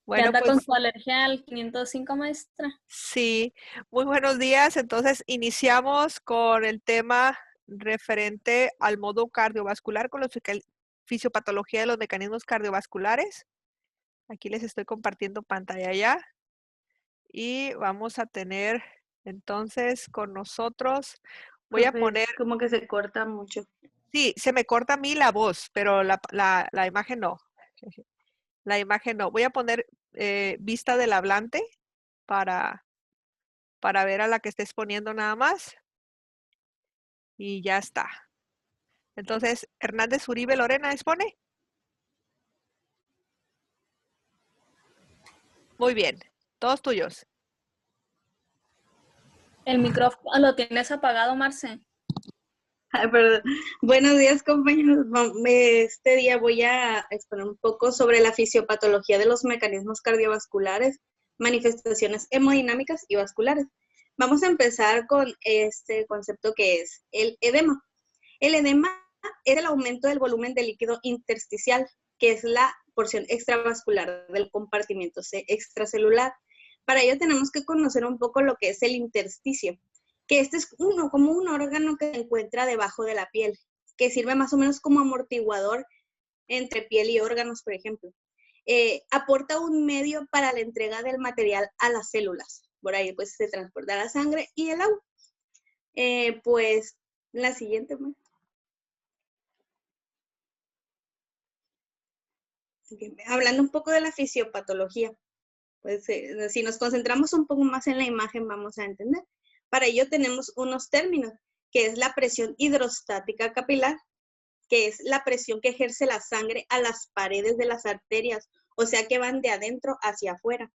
Ya Bueno, anda con pues su alergia al 505, maestra. sí, muy buenos días. Entonces, iniciamos con el tema referente al modo cardiovascular con la fisiopatología de los mecanismos cardiovasculares. Aquí les estoy compartiendo pantalla ya y vamos a tener entonces con nosotros, voy a Profe, poner, como que se corta mucho. sí, se me corta a mí la voz, pero la imagen no. La imagen no. Voy a poner vista del hablante para, para ver a la que estés poniendo nada más. Y ya está. Entonces, Hernández Uribe Lorena, ¿expone? Muy bien. Todos tuyos. El micrófono lo tienes apagado, Marce. Ay, perdón. Buenos días, compañeros. Este día voy a exponer un poco sobre la fisiopatología de los mecanismos cardiovasculares, manifestaciones hemodinámicas y vasculares. Vamos a empezar con este concepto que es el edema. El edema es el aumento del volumen de líquido intersticial, que es la porción extravascular del compartimiento extracelular. Para ello tenemos que conocer un poco lo que es el intersticio, que este es como un órgano que se encuentra debajo de la piel, que sirve más o menos como amortiguador entre piel y órganos, por ejemplo. Aporta un medio para la entrega del material a las células. Por ahí pues se transporta la sangre y el agua. Pues la siguiente. Hablando un poco de la fisiopatología, pues si nos concentramos un poco más en la imagen vamos a entender. Para ello tenemos unos términos, que es la presión hidrostática capilar, que es la presión que ejerce la sangre a las paredes de las arterias, o sea que van de adentro hacia afuera.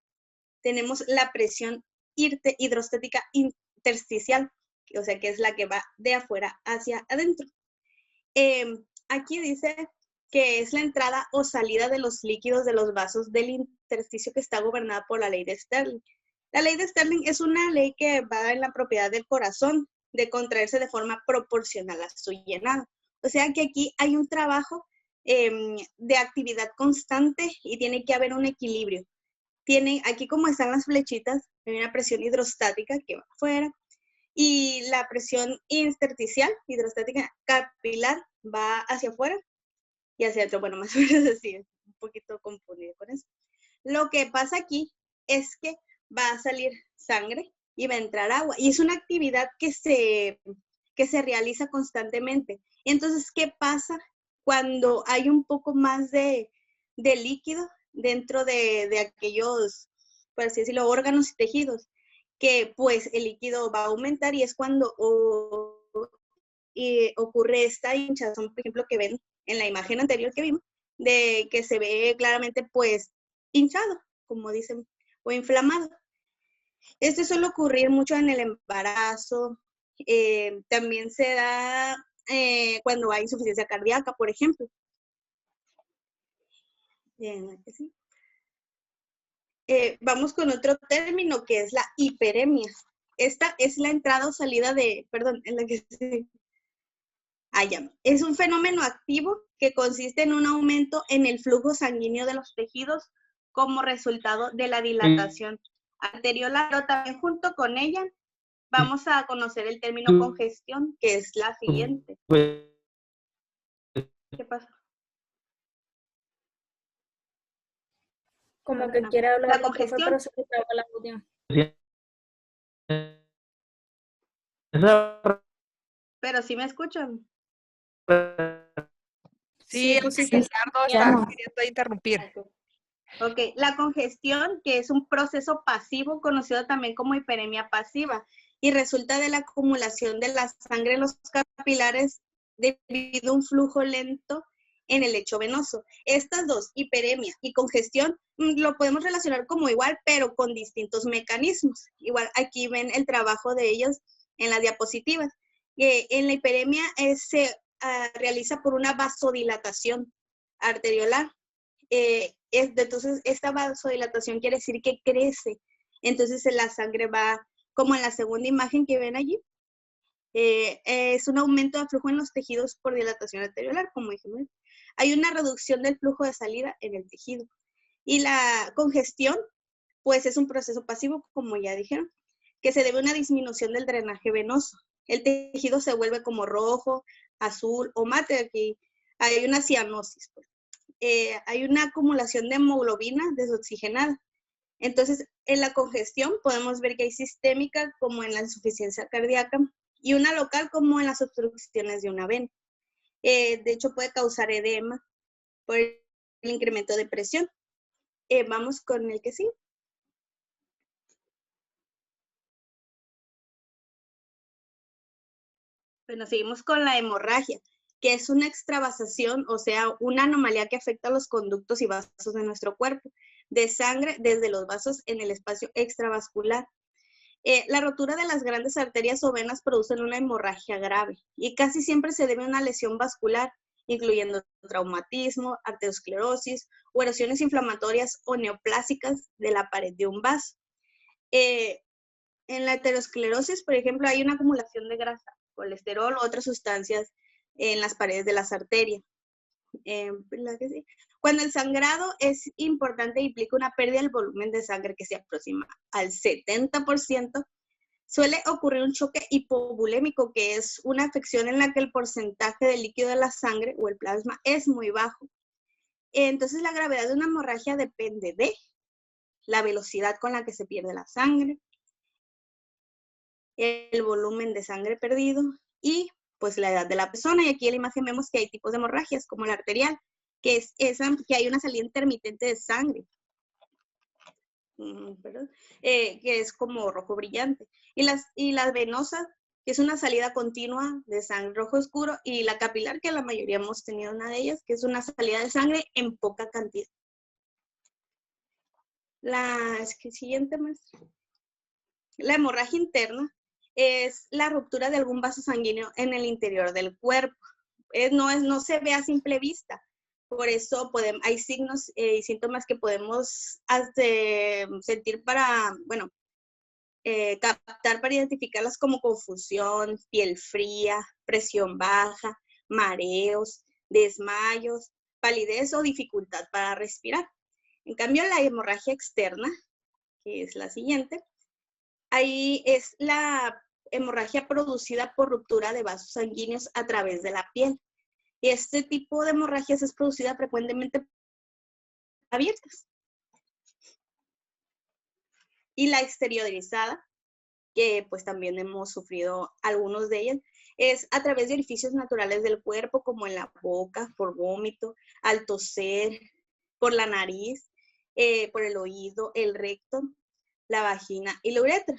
Tenemos la presión hidrostática intersticial, o sea que es la que va de afuera hacia adentro. Aquí dice que es la entrada o salida de los líquidos de los vasos del intersticio que está gobernada por la ley de Sterling. La ley de Sterling es una ley que va en la propiedad del corazón de contraerse de forma proporcional a su llenado. O sea que aquí hay un trabajo de actividad constante y tiene que haber un equilibrio. Aquí como están las flechitas, hay una presión hidrostática que va afuera, y la presión intersticial, hidrostática capilar, va hacia afuera y hacia adentro. Bueno, más o menos así, un poquito confundido con eso. Lo que pasa aquí es que va a salir sangre y va a entrar agua. Y es una actividad que se realiza constantemente. Entonces, ¿qué pasa cuando hay un poco más de líquido dentro de aquellos, por así decirlo, órganos y tejidos? Que pues el líquido va a aumentar y es cuando ocurre esta hinchazón, por ejemplo, que ven en la imagen anterior que vimos, de que se ve claramente pues hinchado, como dicen, o inflamado. Esto suele ocurrir mucho en el embarazo, también se da cuando hay insuficiencia cardíaca, por ejemplo. ¿Sí? Vamos con otro término que es la hiperemia. Esta es la entrada o salida de, perdón, en la que es un fenómeno activo que consiste en un aumento en el flujo sanguíneo de los tejidos como resultado de la dilatación arteriolar, pero también junto con ella vamos a conocer el término congestión, que es la siguiente. ¿Qué pasa? Como que quiere hablar La la profe, congestión. pero se le traba el audio. Pero sí me escuchan. Sí, Pues el sí, Ricardo está queriendo interrumpir. Ok, la congestión, que es un proceso pasivo conocido también como hiperemia pasiva y resulta de la acumulación de la sangre en los capilares debido a un flujo lento en el lecho venoso. Estas dos, hiperemia y congestión, lo podemos relacionar como igual, pero con distintos mecanismos. Igual aquí ven el trabajo de ellos en las diapositivas. En la hiperemia se realiza por una vasodilatación arteriolar. Entonces, esta vasodilatación quiere decir que crece. Entonces, la sangre va, como en la segunda imagen que ven allí, es un aumento de flujo en los tejidos por dilatación arteriolar, como dijimos. Hay una reducción del flujo de salida en el tejido. Y la congestión, pues es un proceso pasivo, como ya dijeron, que se debe a una disminución del drenaje venoso. El tejido se vuelve como rojo, azul o mate. Aquí hay una cianosis. Pues. Hay una acumulación de hemoglobina desoxigenada. Entonces, en la congestión podemos ver que hay sistémica como en la insuficiencia cardíaca y una local como en las obstrucciones de una vena. De hecho, puede causar edema por el incremento de presión. Vamos con el que sí. Bueno, seguimos con la hemorragia, que es una extravasación, o sea, una anomalía que afecta a los conductos y vasos de nuestro cuerpo, de sangre desde los vasos en el espacio extravascular. La rotura de las grandes arterias o venas producen una hemorragia grave y casi siempre se debe a una lesión vascular, incluyendo traumatismo, arteriosclerosis o erosiones inflamatorias o neoplásicas de la pared de un vaso. En la arteriosclerosis, por ejemplo, hay una acumulación de grasa, colesterol u otras sustancias en las paredes de las arterias. Cuando el sangrado es importante, implica una pérdida del volumen de sangre que se aproxima al 70%, suele ocurrir un choque hipovolémico, que es una afección en la que el porcentaje de líquido de la sangre o el plasma es muy bajo. Entonces, la gravedad de una hemorragia depende de la velocidad con la que se pierde la sangre, el volumen de sangre perdido y pues la edad de la persona. Y aquí en la imagen vemos que hay tipos de hemorragias, como la arterial, que es esa que hay una salida intermitente de sangre, que es como rojo brillante. Y las venosas, que es una salida continua de sangre rojo oscuro, y la capilar, que la mayoría hemos tenido una de ellas, que es una salida de sangre en poca cantidad. La siguiente muestra. La hemorragia interna es la ruptura de algún vaso sanguíneo en el interior del cuerpo. No se ve a simple vista. Por eso hay signos y síntomas que podemos sentir captar para identificarlas, como confusión, piel fría, presión baja, mareos, desmayos, palidez o dificultad para respirar. En cambio, la hemorragia externa, que es la siguiente, ahí es la hemorragia producida por ruptura de vasos sanguíneos a través de la piel. Y este tipo de hemorragias es producida frecuentemente abiertas. Y la exteriorizada, que pues también hemos sufrido algunos de ellas, es a través de orificios naturales del cuerpo, como en la boca, por vómito, al toser, por la nariz, por el oído, el recto, la vagina y la uretra.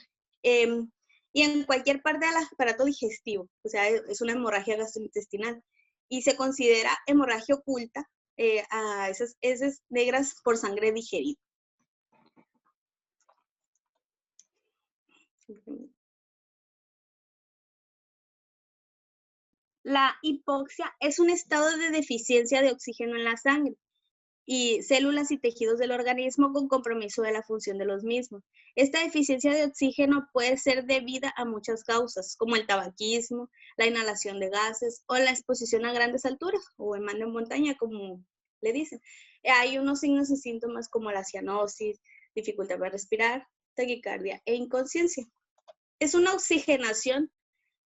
Y en cualquier parte del aparato digestivo, o sea, es una hemorragia gastrointestinal. Y se considera hemorragia oculta a esas heces negras por sangre digerida. La hipoxia es un estado de deficiencia de oxígeno en la sangre y células y tejidos del organismo con compromiso de la función de los mismos. Esta deficiencia de oxígeno puede ser debida a muchas causas, como el tabaquismo, la inhalación de gases o la exposición a grandes alturas o en mano en montaña, como le dicen. Hay unos signos y síntomas como la cianosis, dificultad para respirar, taquicardia e inconsciencia. Es una oxigenación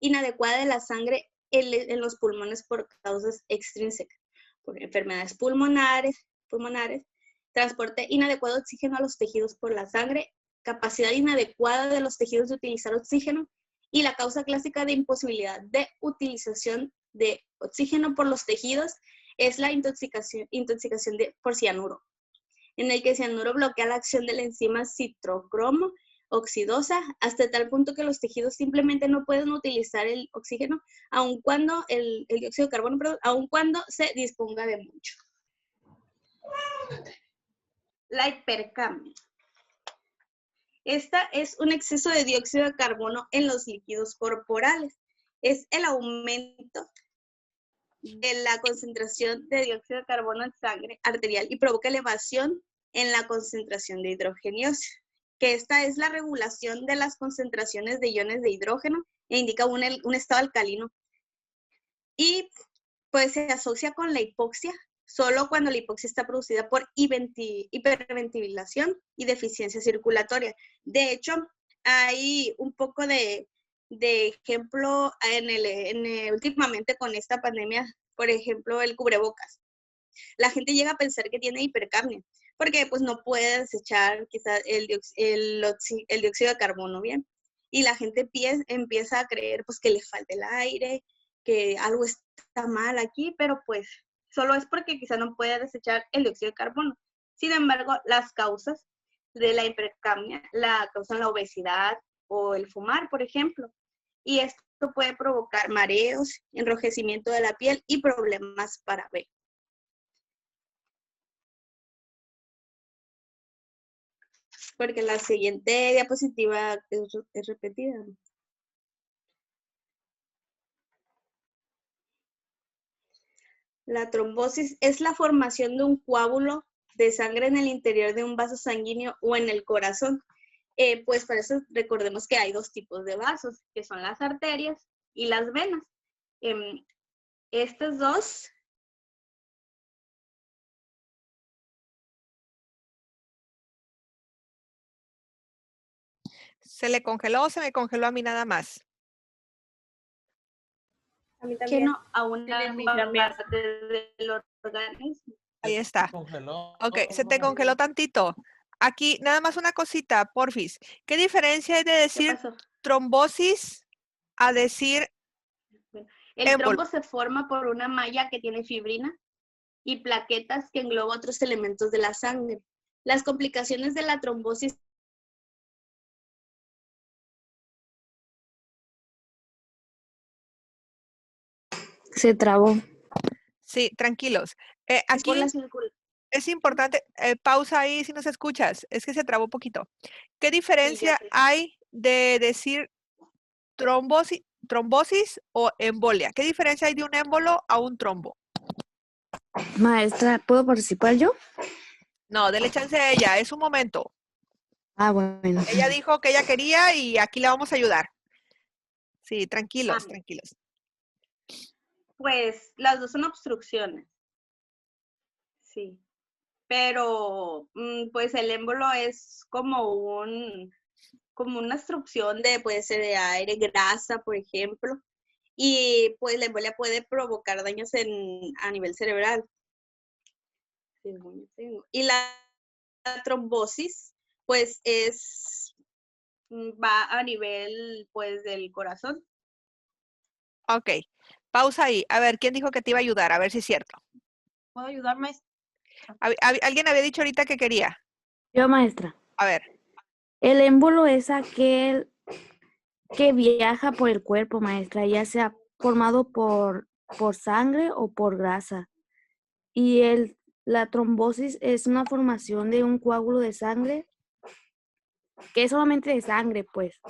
inadecuada de la sangre en los pulmones por causas extrínsecas, por enfermedades pulmonares, transporte inadecuado de oxígeno a los tejidos por la sangre, capacidad inadecuada de los tejidos de utilizar oxígeno, y la causa clásica de imposibilidad de utilización de oxígeno por los tejidos es la intoxicación por cianuro, en el que el cianuro bloquea la acción de la enzima citrocromo oxidosa hasta tal punto que los tejidos simplemente no pueden utilizar el oxígeno, aun cuando el dióxido de carbono, aun cuando se disponga de mucho. La hipercamia. Esta es un exceso de dióxido de carbono en los líquidos corporales. Es el aumento de la concentración de dióxido de carbono en sangre arterial y provoca elevación en la concentración de hidrogenio, que esta es la regulación de las concentraciones de iones de hidrógeno e indica un estado alcalino. Y pues se asocia con la hipoxia, solo cuando la hipoxia está producida por hiperventilación y deficiencia circulatoria. De hecho, hay un poco de ejemplo últimamente con esta pandemia, por ejemplo, el cubrebocas. La gente llega a pensar que tiene hipercapnia, porque pues no puede desechar quizás el dióxido de carbono bien. Y la gente empieza a creer pues que le falta el aire, que algo está mal aquí, pero pues solo es porque quizás no puede desechar el dióxido de carbono. Sin embargo, las causas de la hipercapnia la causan la obesidad o el fumar, por ejemplo. Y esto puede provocar mareos, enrojecimiento de la piel y problemas para ver. Porque la siguiente diapositiva es repetida. La trombosis es la formación de un coágulo de sangre en el interior de un vaso sanguíneo o en el corazón. Pues para eso recordemos que hay dos tipos de vasos, que son las arterias y las venas. Estas dos ¿Se le congeló o se me congeló a mí nada más? A mí que también. no a una También. parte del organismo. Ahí está. Ok, se te congeló tantito. Aquí, nada más una cosita, porfis. ¿Qué diferencia hay de ¿Qué decir pasó? trombosis a decir El émbolo? trombo se forma por una malla que tiene fibrina y plaquetas que engloba otros elementos de la sangre. Las complicaciones de la trombosis Se trabó. Sí, tranquilos. es por Aquí la circulación. es importante, pausa ahí si nos escuchas, es que se trabó un poquito. ¿Qué diferencia hay de decir trombosis o embolia? ¿Qué diferencia hay de un émbolo a un trombo? Maestra, ¿puedo participar yo? No, dele chance a ella, es un momento. Ah, bueno. Ella dijo que ella quería y aquí la vamos a ayudar. Sí, tranquilos, Ah. tranquilos. Pues las dos son obstrucciones. Sí. Pero pues el émbolo es como una obstrucción puede ser de aire, grasa, por ejemplo. Y pues la embolia puede provocar daños a nivel cerebral. Y la trombosis, pues va a nivel pues del corazón. Ok, pausa ahí. A ver, ¿quién dijo que te iba a ayudar? A ver si es cierto. ¿Puedo ayudarme? Alguien había dicho ahorita que quería. Yo, maestra. A ver. El émbolo es aquel que viaja por el cuerpo, maestra, ya sea formado por sangre o por grasa. Y la trombosis es una formación de un coágulo de sangre, que es solamente de sangre, pues.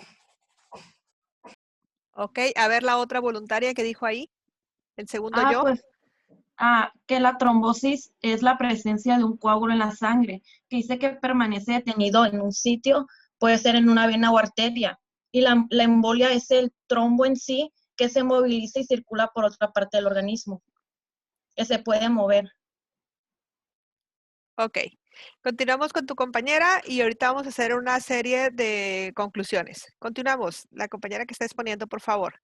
Ok, a ver la otra voluntaria que dijo ahí. El segundo yo. Pues, que la trombosis es la presencia de un coágulo en la sangre, que dice que permanece detenido en un sitio, puede ser en una vena o arteria. Y la embolia es el trombo en sí que se moviliza y circula por otra parte del organismo, que se puede mover. Ok, continuamos con tu compañera y ahorita vamos a hacer una serie de conclusiones. Continuamos. La compañera que está exponiendo, por favor.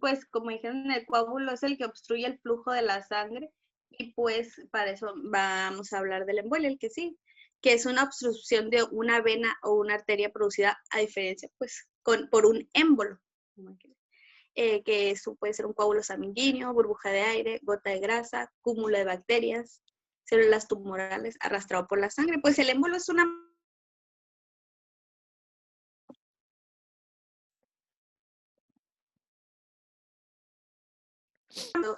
Pues como dijeron, el coágulo es el que obstruye el flujo de la sangre y pues para eso vamos a hablar del embolia, el que sí, que es una obstrucción de una vena o una arteria producida a diferencia pues por un émbolo, que eso puede ser un coágulo sanguíneo, burbuja de aire, gota de grasa, cúmulo de bacterias, células tumorales arrastrado por la sangre. Pues el émbolo es una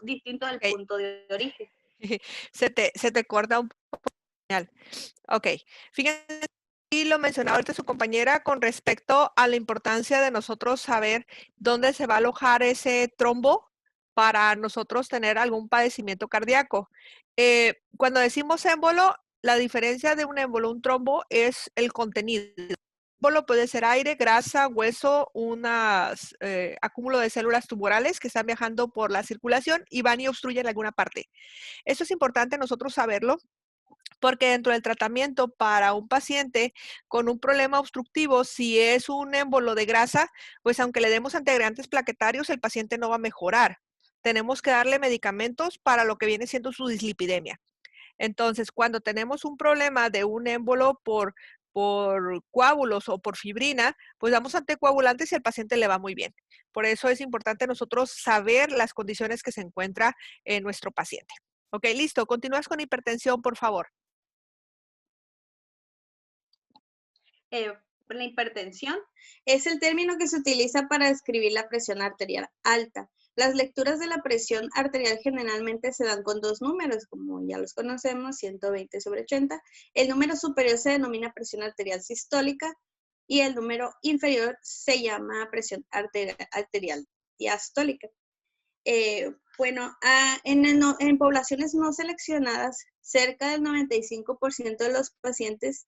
distinto del punto de origen. Se te corta un poco. Ok, fíjense, y lo mencionaba ahorita su compañera con respecto a la importancia de nosotros saber dónde se va a alojar ese trombo para nosotros tener algún padecimiento cardíaco. Cuando decimos émbolo, la diferencia de un émbolo, un trombo, es el contenido. émbolo puede ser aire, grasa, hueso, acúmulo de células tumorales que están viajando por la circulación y van y obstruyen alguna parte. Esto es importante nosotros saberlo, porque dentro del tratamiento para un paciente con un problema obstructivo, si es un émbolo de grasa, pues aunque le demos antiagregantes plaquetarios, el paciente no va a mejorar. Tenemos que darle medicamentos para lo que viene siendo su dislipidemia. Entonces, cuando tenemos un problema de un émbolo por coágulos o por fibrina, pues damos anticoagulantes y al paciente le va muy bien. Por eso es importante nosotros saber las condiciones que se encuentra en nuestro paciente. Ok, listo. Continúas con hipertensión, por favor. La hipertensión es el término que se utiliza para describir la presión arterial alta. Las lecturas de la presión arterial generalmente se dan con dos números, como ya los conocemos, 120/80. El número superior se denomina presión arterial sistólica y el número inferior se llama presión arterial diastólica. En poblaciones no seleccionadas, cerca del 95% de los pacientes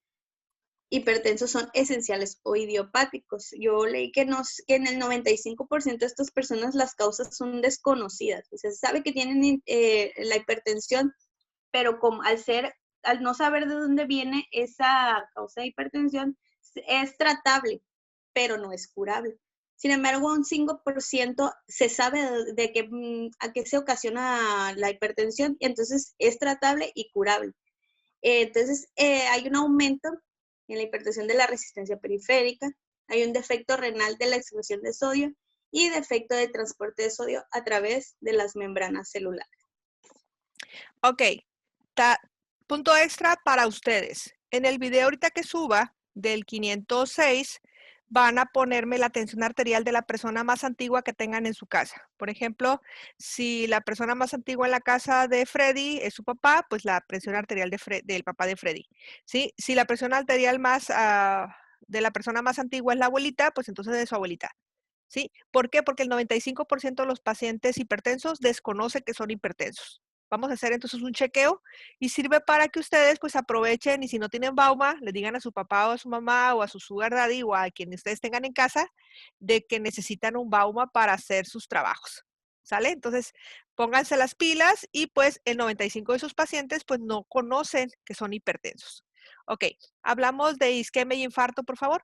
hipertensos son esenciales o idiopáticos. Yo leí que en el 95% de estas personas las causas son desconocidas. O sea, se sabe que tienen la hipertensión, pero al no saber de dónde viene esa causa de hipertensión, es tratable, pero no es curable. Sin embargo, un 5% se sabe a qué se ocasiona la hipertensión, y entonces es tratable y curable. Entonces, hay un aumento en la hipertensión de la resistencia periférica, hay un defecto renal de la excreción de sodio y defecto de transporte de sodio a través de las membranas celulares. Ok, punto extra para ustedes. En el video ahorita que suba del 506, van a ponerme la tensión arterial de la persona más antigua que tengan en su casa. Por ejemplo, si la persona más antigua en la casa de Freddy es su papá, pues la presión arterial del papá de Freddy. ¿Sí? Si la presión arterial de la persona más antigua es la abuelita, pues entonces de su abuelita. ¿Sí? ¿Por qué? Porque el 95% de los pacientes hipertensos desconoce que son hipertensos. Vamos a hacer entonces un chequeo y sirve para que ustedes pues aprovechen y si no tienen Bauma, le digan a su papá o a su mamá o a su sugar daddy o a quien ustedes tengan en casa de que necesitan un Bauma para hacer sus trabajos. ¿Sale? Entonces, pónganse las pilas y pues el 95% de sus pacientes pues no conocen que son hipertensos. Ok, hablamos de isquemia y infarto, por favor.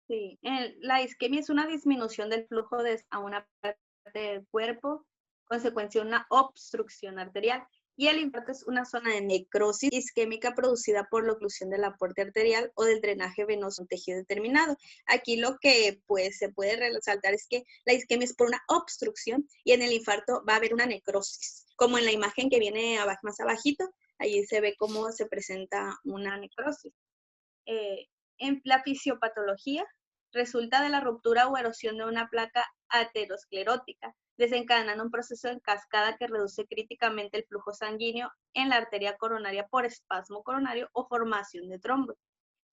Sí, la isquemia es una disminución del flujo a una parte del cuerpo, consecuencia de una obstrucción arterial. Y el infarto es una zona de necrosis isquémica producida por la oclusión del aporte arterial o del drenaje venoso en un tejido determinado. Aquí lo que pues, se puede resaltar es que la isquemia es por una obstrucción y en el infarto va a haber una necrosis. Como en la imagen que viene más abajito, ahí se ve cómo se presenta una necrosis. En la fisiopatología resulta de la ruptura o erosión de una placa aterosclerótica, desencadenando un proceso en cascada que reduce críticamente el flujo sanguíneo en la arteria coronaria por espasmo coronario o formación de trombos,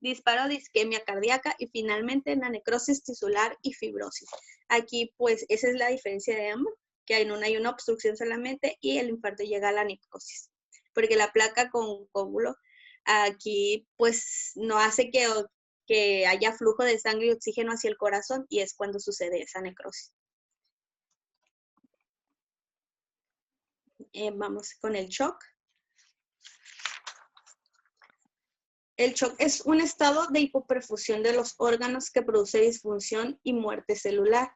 disparo de isquemia cardíaca y finalmente en la necrosis tisular y fibrosis. Aquí pues esa es la diferencia de ambos, que en una hay una obstrucción solamente y el infarto llega a la necrosis, porque la placa con coágulo aquí pues no hace que haya flujo de sangre y oxígeno hacia el corazón y es cuando sucede esa necrosis. Vamos con el shock. El shock es un estado de hipoperfusión de los órganos que produce disfunción y muerte celular.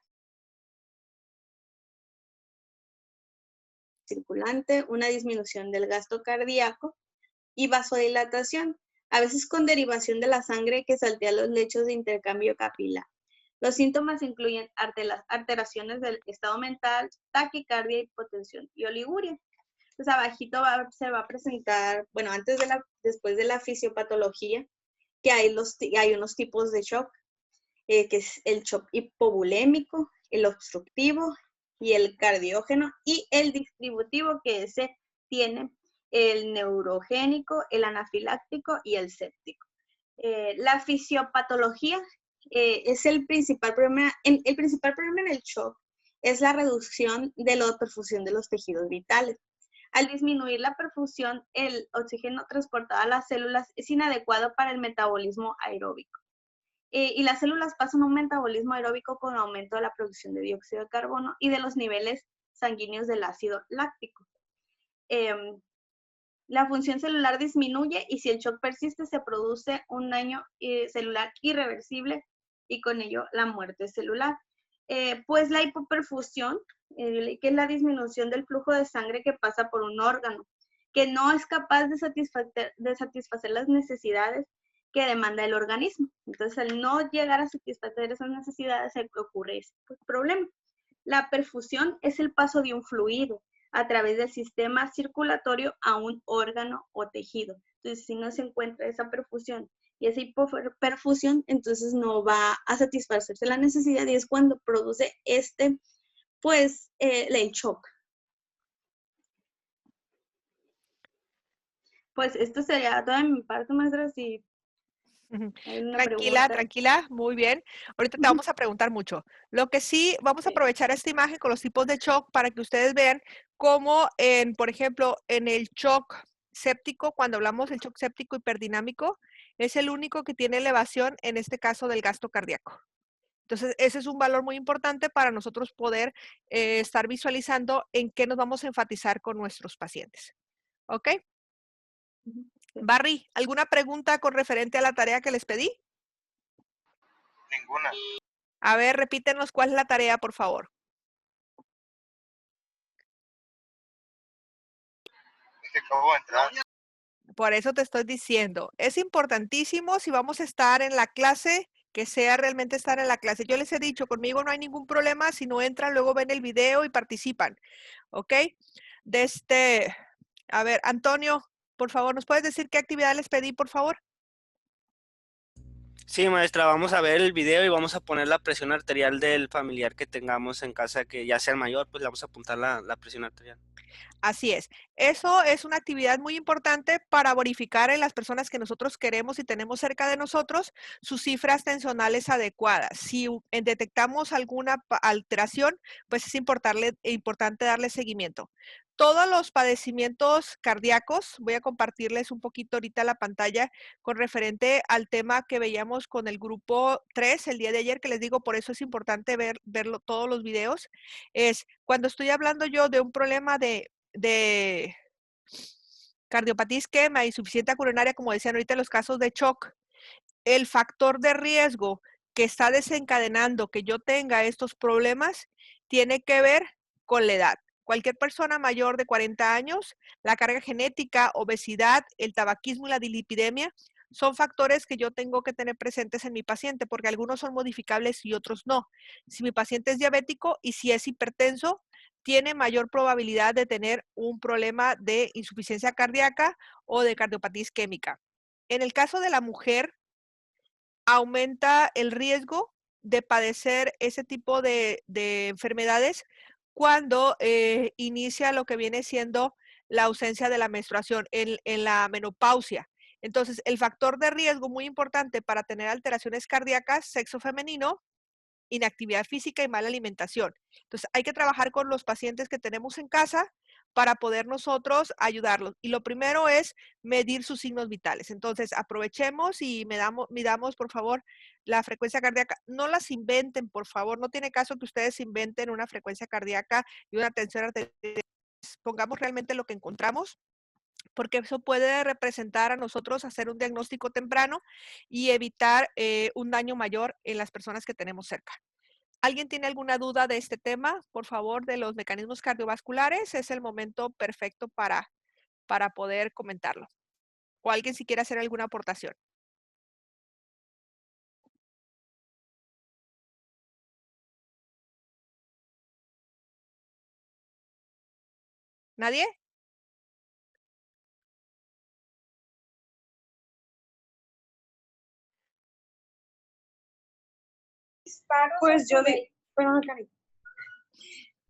Circulante, una disminución del gasto cardíaco y vasodilatación, a veces con derivación de la sangre que saltea los lechos de intercambio capilar. Los síntomas incluyen alteraciones del estado mental, taquicardia, hipotensión y oliguria. Pues abajito se va a presentar, bueno, después de la fisiopatología, que hay unos tipos de shock, que es el shock hipovolémico, el obstructivo y el cardiógeno, y el distributivo, que ese tiene el neurogénico, el anafiláctico y el séptico. La fisiopatología es el principal problema. El principal problema en el shock es la reducción de la perfusión de los tejidos vitales. Al disminuir la perfusión, el oxígeno transportado a las células es inadecuado para el metabolismo aeróbico. Y las células pasan un metabolismo aeróbico con aumento de la producción de dióxido de carbono y de los niveles sanguíneos del ácido láctico. La función celular disminuye y si el shock persiste se produce un daño celular irreversible y con ello la muerte celular. Pues la hipoperfusión, que es la disminución del flujo de sangre que pasa por un órgano, que no es capaz de satisfacer las necesidades que demanda el organismo. Entonces, al no llegar a satisfacer esas necesidades, se ocurre ese problema. La perfusión es el paso de un fluido a través del sistema circulatorio a un órgano o tejido. Entonces, si no se encuentra esa perfusión y esa hipoperfusión, entonces no va a satisfacerse la necesidad y es cuando produce el shock. Pues esto sería toda mi parte, maestra, si hay una Tranquila, pregunta. tranquila, muy bien. Ahorita te vamos a preguntar mucho. Lo que sí, vamos a aprovechar esta imagen con los tipos de shock para que ustedes vean cómo, por ejemplo, en el shock séptico, cuando hablamos del shock séptico hiperdinámico, es el único que tiene elevación, en este caso, del gasto cardíaco. Entonces, ese es un valor muy importante para nosotros poder estar visualizando en qué nos vamos a enfatizar con nuestros pacientes. ¿Ok? Barry, ¿alguna pregunta con referente a la tarea que les pedí? Ninguna. A ver, repítenos cuál es la tarea, por favor. Es que acabo de entrar. Por eso te estoy diciendo, es importantísimo si vamos a estar en la clase, que sea realmente estar en la clase. Yo les he dicho, conmigo no hay ningún problema, si no entran, luego ven el video y participan, ¿ok? A ver, Antonio, por favor, ¿nos puedes decir qué actividad les pedí, por favor? Sí, maestra, vamos a ver el video y vamos a poner la presión arterial del familiar que tengamos en casa, que ya sea el mayor, pues le vamos a apuntar la presión arterial. Así es. Eso es una actividad muy importante para verificar en las personas que nosotros queremos y tenemos cerca de nosotros sus cifras tensionales adecuadas. Si detectamos alguna alteración, pues es importante darle seguimiento. Todos los padecimientos cardíacos, voy a compartirles un poquito ahorita la pantalla con referente al tema que veíamos con el grupo 3 el día de ayer, que les digo, por eso es importante verlo todos los videos, es cuando estoy hablando yo de un problema de cardiopatía isquémica, insuficiencia coronaria, como decían ahorita en los casos de shock, el factor de riesgo que está desencadenando que yo tenga estos problemas tiene que ver con la edad. Cualquier persona mayor de 40 años, la carga genética, obesidad, el tabaquismo y la dilipidemia son factores que yo tengo que tener presentes en mi paciente porque algunos son modificables y otros no. Si mi paciente es diabético y si es hipertenso, tiene mayor probabilidad de tener un problema de insuficiencia cardíaca o de cardiopatía isquémica. En el caso de la mujer, aumenta el riesgo de padecer ese tipo de enfermedades cuando inicia lo que viene siendo la ausencia de la menstruación en la menopausia. Entonces, el factor de riesgo muy importante para tener alteraciones cardíacas, sexo femenino, inactividad física y mala alimentación. Entonces, hay que trabajar con los pacientes que tenemos en casa para poder nosotros ayudarlos. Y lo primero es medir sus signos vitales. Entonces, aprovechemos y midamos, por favor, la frecuencia cardíaca. No las inventen, por favor. No tiene caso que ustedes inventen una frecuencia cardíaca y una tensión arterial. Pongamos realmente lo que encontramos, porque eso puede representar a nosotros hacer un diagnóstico temprano y evitar un daño mayor en las personas que tenemos cerca. ¿Alguien tiene alguna duda de este tema? Por favor, de los mecanismos cardiovasculares, es el momento perfecto para poder comentarlo. O alguien si quiere hacer alguna aportación. ¿Nadie? Pues yo perdón, Cari.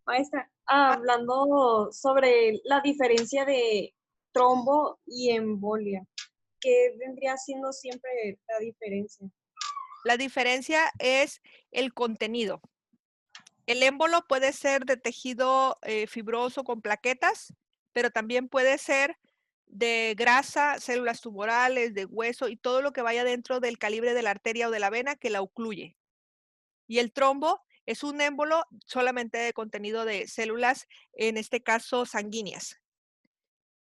Maestra, hablando sobre la diferencia de trombo y embolia, ¿qué vendría siendo siempre la diferencia? La diferencia es el contenido. El émbolo puede ser de tejido fibroso con plaquetas, pero también puede ser de grasa, células tumorales, de hueso y todo lo que vaya dentro del calibre de la arteria o de la vena que la ocluye. Y el trombo es un émbolo solamente de contenido de células, en este caso sanguíneas.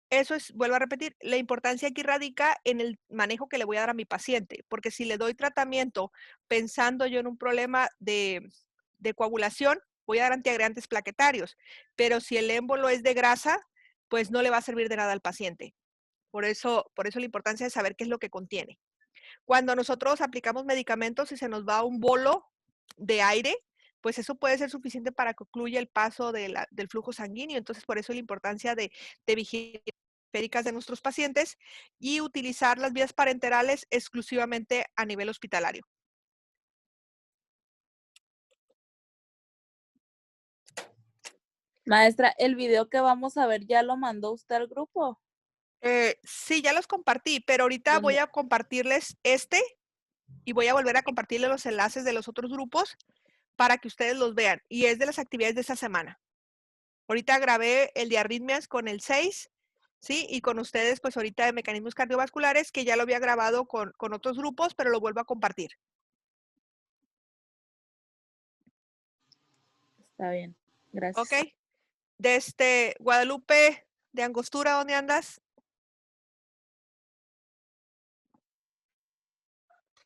Eso es, vuelvo a repetir, la importancia aquí radica en el manejo que le voy a dar a mi paciente, porque si le doy tratamiento pensando yo en un problema de coagulación, voy a dar antiagregantes plaquetarios, pero si el émbolo es de grasa, pues no le va a servir de nada al paciente. Por eso la importancia de saber qué es lo que contiene. Cuando nosotros aplicamos medicamentos y se nos va un bolo de aire, pues eso puede ser suficiente para que ocluya el paso del flujo sanguíneo. Entonces, por eso la importancia de vigilar periféricas de nuestros pacientes y utilizar las vías parenterales exclusivamente a nivel hospitalario. Maestra, el video que vamos a ver, ¿ya lo mandó usted al grupo? Sí, ya los compartí, pero ahorita voy a compartirles y voy a volver a compartirles los enlaces de los otros grupos para que ustedes los vean. Y es de las actividades de esta semana. Ahorita grabé el de arritmias con el 6, ¿sí? Y con ustedes, pues ahorita de mecanismos cardiovasculares, que ya lo había grabado con otros grupos, pero lo vuelvo a compartir. Está bien, gracias. Ok. Desde Guadalupe de Angostura, ¿dónde andas?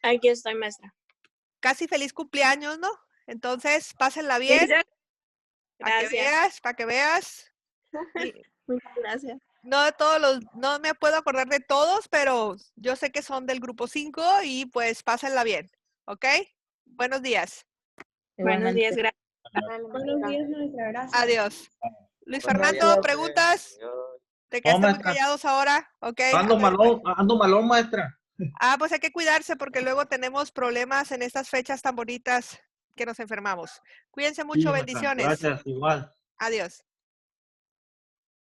Aquí estoy, maestra. Casi feliz cumpleaños, ¿no? Entonces, pásenla bien. Gracias. Para que veas. Muchas gracias. No de todos no me puedo acordar de todos, pero yo sé que son del grupo 5 y pues pásenla bien, ¿ok? Buenos días. Buenos días, gracias. Buenos días, maestra. Gracias. Adiós. Luis Fernando, ¿preguntas? ¿Te quedaste muy callados ahora? Ok. Ando malón, maestra. Pues hay que cuidarse porque luego tenemos problemas en estas fechas tan bonitas que nos enfermamos. Cuídense mucho, Sí, maestra. bendiciones. Gracias, igual. Adiós.